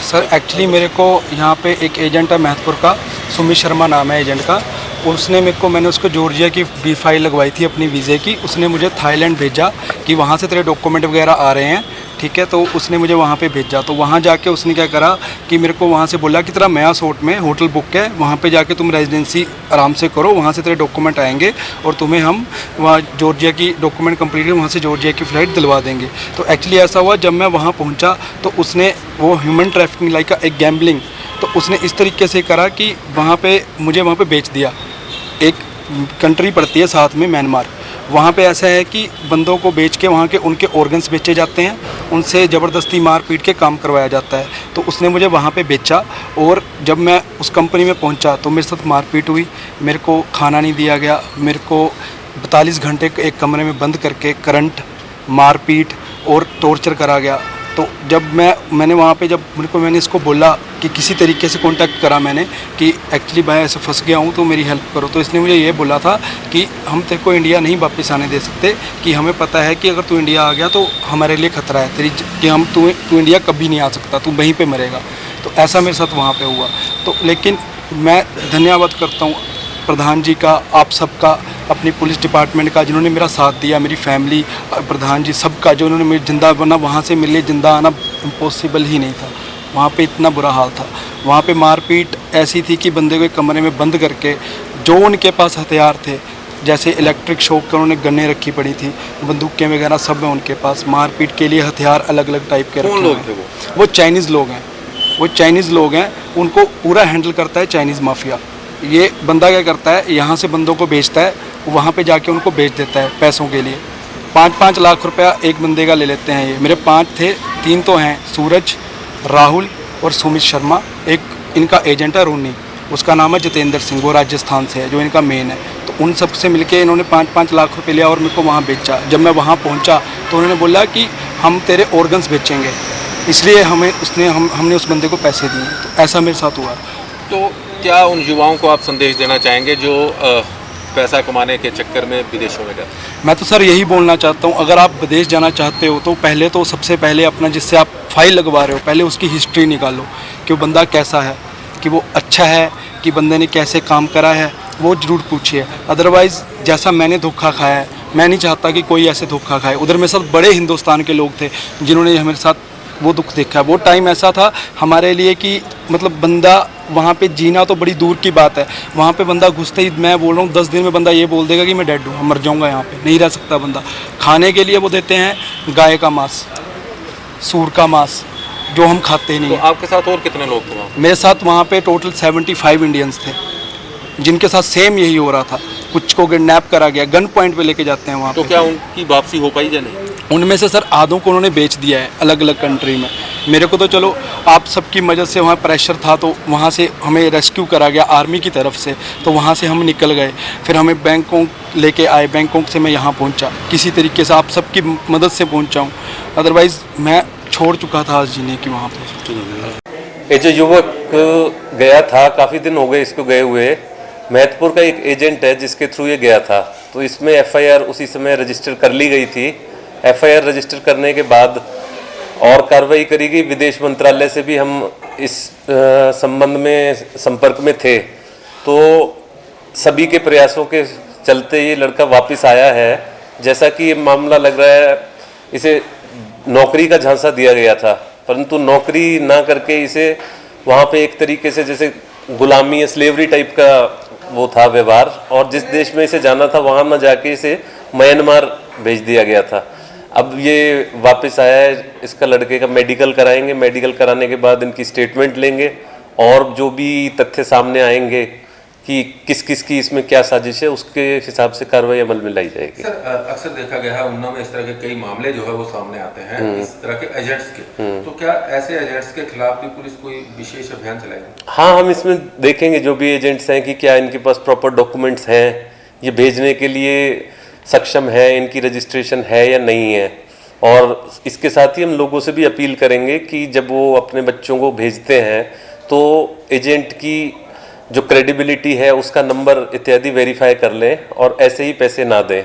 Sir actually मेरे को यहाँ पे एक एजेंट है महतपुर का, सुमित शर्मा नाम है एजेंट का। उसने मैंने उसको जॉर्जिया की बी फाइल लगवाई थी अपनी वीज़े की। उसने मुझे थाईलैंड भेजा कि वहाँ से तेरे डॉक्यूमेंट वगैरह आ रहे हैं, ठीक है। तो उसने मुझे वहाँ पे भेजा। तो वहाँ जाके उसने क्या करा कि मेरे को वहाँ से बोला कि तेरा मया सोट में होटल बुक है, वहाँ पे जाके तुम रेजिडेंसी आराम से करो, वहाँ से तेरे डॉक्यूमेंट आएंगे और तुम्हें हम वहाँ जॉर्जिया की डॉक्यूमेंट कंप्लीट है, वहाँ से जॉर्जिया की फ़्लाइट दिलवा देंगे। तो एक्चुअली ऐसा हुआ, जब मैं वहाँ पहुँचा तो उसने वो ह्यूमन ट्रैफिकिंग लाइक एक गैम्बलिंग, तो उसने इस तरीके से करा कि मुझे वहाँ पे बेच दिया। एक कंट्री पड़ती है साथ में म्यांमार, वहाँ पे ऐसा है कि बंदों को बेच के वहाँ के उनके ऑर्गन्स बेचे जाते हैं, उनसे ज़बरदस्ती मार पीट के काम करवाया जाता है। तो उसने मुझे वहाँ पे बेचा और जब मैं उस कंपनी में पहुँचा तो मेरे साथ मारपीट हुई, मेरे को खाना नहीं दिया गया, मेरे को 42 घंटे एक कमरे में बंद करके करंट, मारपीट और टॉर्चर करा गया। तो जब मैंने वहाँ पे मैंने इसको बोला कि किसी तरीके से कांटेक्ट करा मैंने कि एक्चुअली मैं ऐसे फंस गया हूँ तो मेरी हेल्प करो। तो इसने मुझे ये बोला था कि हम तेरे को इंडिया नहीं वापस आने दे सकते, कि हमें पता है कि अगर तू इंडिया आ गया तो हमारे लिए ख़तरा है तेरी, कि तू इंडिया कभी नहीं आ सकता, तू वहीं पर मरेगा। तो ऐसा मेरे साथ वहाँ पर हुआ। तो लेकिन मैं धन्यवाद करता हूँ प्रधान जी का, आप सबका, अपनी पुलिस डिपार्टमेंट का, जिन्होंने मेरा साथ दिया, मेरी फैमिली, प्रधान जी सबका, जो उन्होंने मुझे जिंदा बना। वहाँ से मेरे लिए जिंदा आना इम्पॉसिबल ही नहीं था, वहाँ पे इतना बुरा हाल था। वहाँ पे मारपीट ऐसी थी कि बंदे को एक कमरे में बंद करके, जो उनके पास हथियार थे, जैसे इलेक्ट्रिक शॉक के उन्होंने गन्ने रखी पड़ी थी, बंदूकें वगैरह सब है उनके पास। मारपीट के लिए हथियार अलग अलग टाइप के रखे हुए हैं। वो चाइनीज़ लोग हैं, उनको पूरा हैंडल करता है चाइनीज़ माफिया। ये बंदा क्या करता है, यहाँ से बंदों को बेचता है, वहाँ पे जाके उनको बेच देता है पैसों के लिए। 5-5 लाख रुपया एक बंदे का ले लेते हैं ये। मेरे 5 थे, 3 तो हैं, सूरज, राहुल और सुमित शर्मा। एक इनका एजेंट है रोनी, उसका नाम है जितेंद्र सिंह, वो राजस्थान से है, जो इनका मेन है। तो उन सब से मिलके इन्होंने 5-5 लाख रुपये लिया और मेरे को वहाँ बेचा। जब मैं वहाँ पहुँचा तो उन्होंने बोला कि हम तेरे ऑर्गन्स बेचेंगे, इसलिए हमने उस बंदे को पैसे दिए। तो ऐसा मेरे साथ हुआ। तो क्या उन युवाओं को आप संदेश देना चाहेंगे जो पैसा कमाने के चक्कर में विदेशों में गए? मैं तो सर यही बोलना चाहता हूँ, अगर आप विदेश जाना चाहते हो तो सबसे पहले अपना, जिससे आप फाइल लगवा रहे हो, पहले उसकी हिस्ट्री निकालो कि वो बंदा कैसा है, कि वो अच्छा है, कि बंदे ने कैसे काम करा है, वो ज़रूर पूछिए। अदरवाइज़ जैसा मैंने धोखा खाया है, मैं नहीं चाहता कि कोई ऐसे धोखा खाए। उधर मेरे साथ बड़े हिंदुस्तान के लोग थे जिन्होंने मेरे साथ वो दुख देखा। वो टाइम ऐसा था हमारे लिए कि मतलब बंदा वहाँ पे जीना तो बड़ी दूर की बात है, वहाँ पे बंदा घुसते ही, मैं बोल रहा हूँ 10 दिन में बंदा ये बोल देगा कि मैं डेड हूँ, मर जाऊँगा, यहाँ पे नहीं रह सकता बंदा। खाने के लिए वो देते हैं गाय का मांस, सूर का मांस, जो हम खाते नहीं। तो आपके साथ और कितने लोग थे वहाँ? मेरे साथ वहाँ पे टोटल 75 इंडियंस थे, जिनके साथ सेम यही हो रहा था। कुछ को किडनैप करा गया, गन पॉइंट पे लेके जाते हैं वहाँ। तो क्या उनकी वापसी हो पाई या नहीं? उनमें से सर आधों को उन्होंने बेच दिया है अलग अलग कंट्री में। मेरे को तो चलो आप सबकी मदद से, वहाँ प्रेशर था तो वहाँ से हमें रेस्क्यू करा गया आर्मी की तरफ से, तो वहाँ से हम निकल गए। फिर हमें बैंकॉक लेके आए, बैंकॉक से मैं यहाँ पहुँचा, किसी तरीके से आप सबकी मदद से पहुँचा हूँ, अदरवाइज़ मैं छोड़ चुका था आज जीने की वहाँ पर। ये जो युवक गया था, काफ़ी दिन हो गए इसको गए हुए, महतपुर का एक एजेंट है जिसके थ्रू ये गया था। तो इसमें FIR उसी समय रजिस्टर कर ली गई थी। FIR रजिस्टर करने के बाद और कार्रवाई करी गई। विदेश मंत्रालय से भी हम इस संबंध में संपर्क में थे। तो सभी के प्रयासों के चलते ये लड़का वापस आया है। जैसा कि ये मामला लग रहा है, इसे नौकरी का झांसा दिया गया था, परंतु नौकरी ना करके इसे वहाँ पे एक तरीके से जैसे गुलामी या स्लेवरी टाइप का वो था व्यवहार, और जिस देश में इसे जाना था वहाँ न जाके इसे म्यांमार भेज दिया गया था। अब ये वापस आया है, इसका लड़के का मेडिकल कराएंगे, मेडिकल कराने के बाद इनकी स्टेटमेंट लेंगे और जो भी तथ्य सामने आएंगे कि किस किस की इसमें क्या साजिश है, उसके हिसाब से कार्रवाई अमल में लाई जाएगी। सर, अक्सर देखा गया है उन्ना में इस तरह के कई मामले जो है वो सामने आते हैं इस तरह के एजेंट्स के। तो क्या ऐसे एजेंट्स के खिलाफ भी पुलिस कोई विशेष अभियान चलाएगी? हाँ, हम इसमें देखेंगे जो भी एजेंट्स हैं कि क्या इनके पास प्रॉपर डॉक्यूमेंट्स हैं, ये भेजने के लिए सक्षम है, इनकी रजिस्ट्रेशन है या नहीं है। और इसके साथ ही हम लोगों से भी अपील करेंगे कि जब वो अपने बच्चों को भेजते हैं तो एजेंट की जो क्रेडिबिलिटी है, उसका नंबर इत्यादि वेरीफाई कर लें और ऐसे ही पैसे ना दें।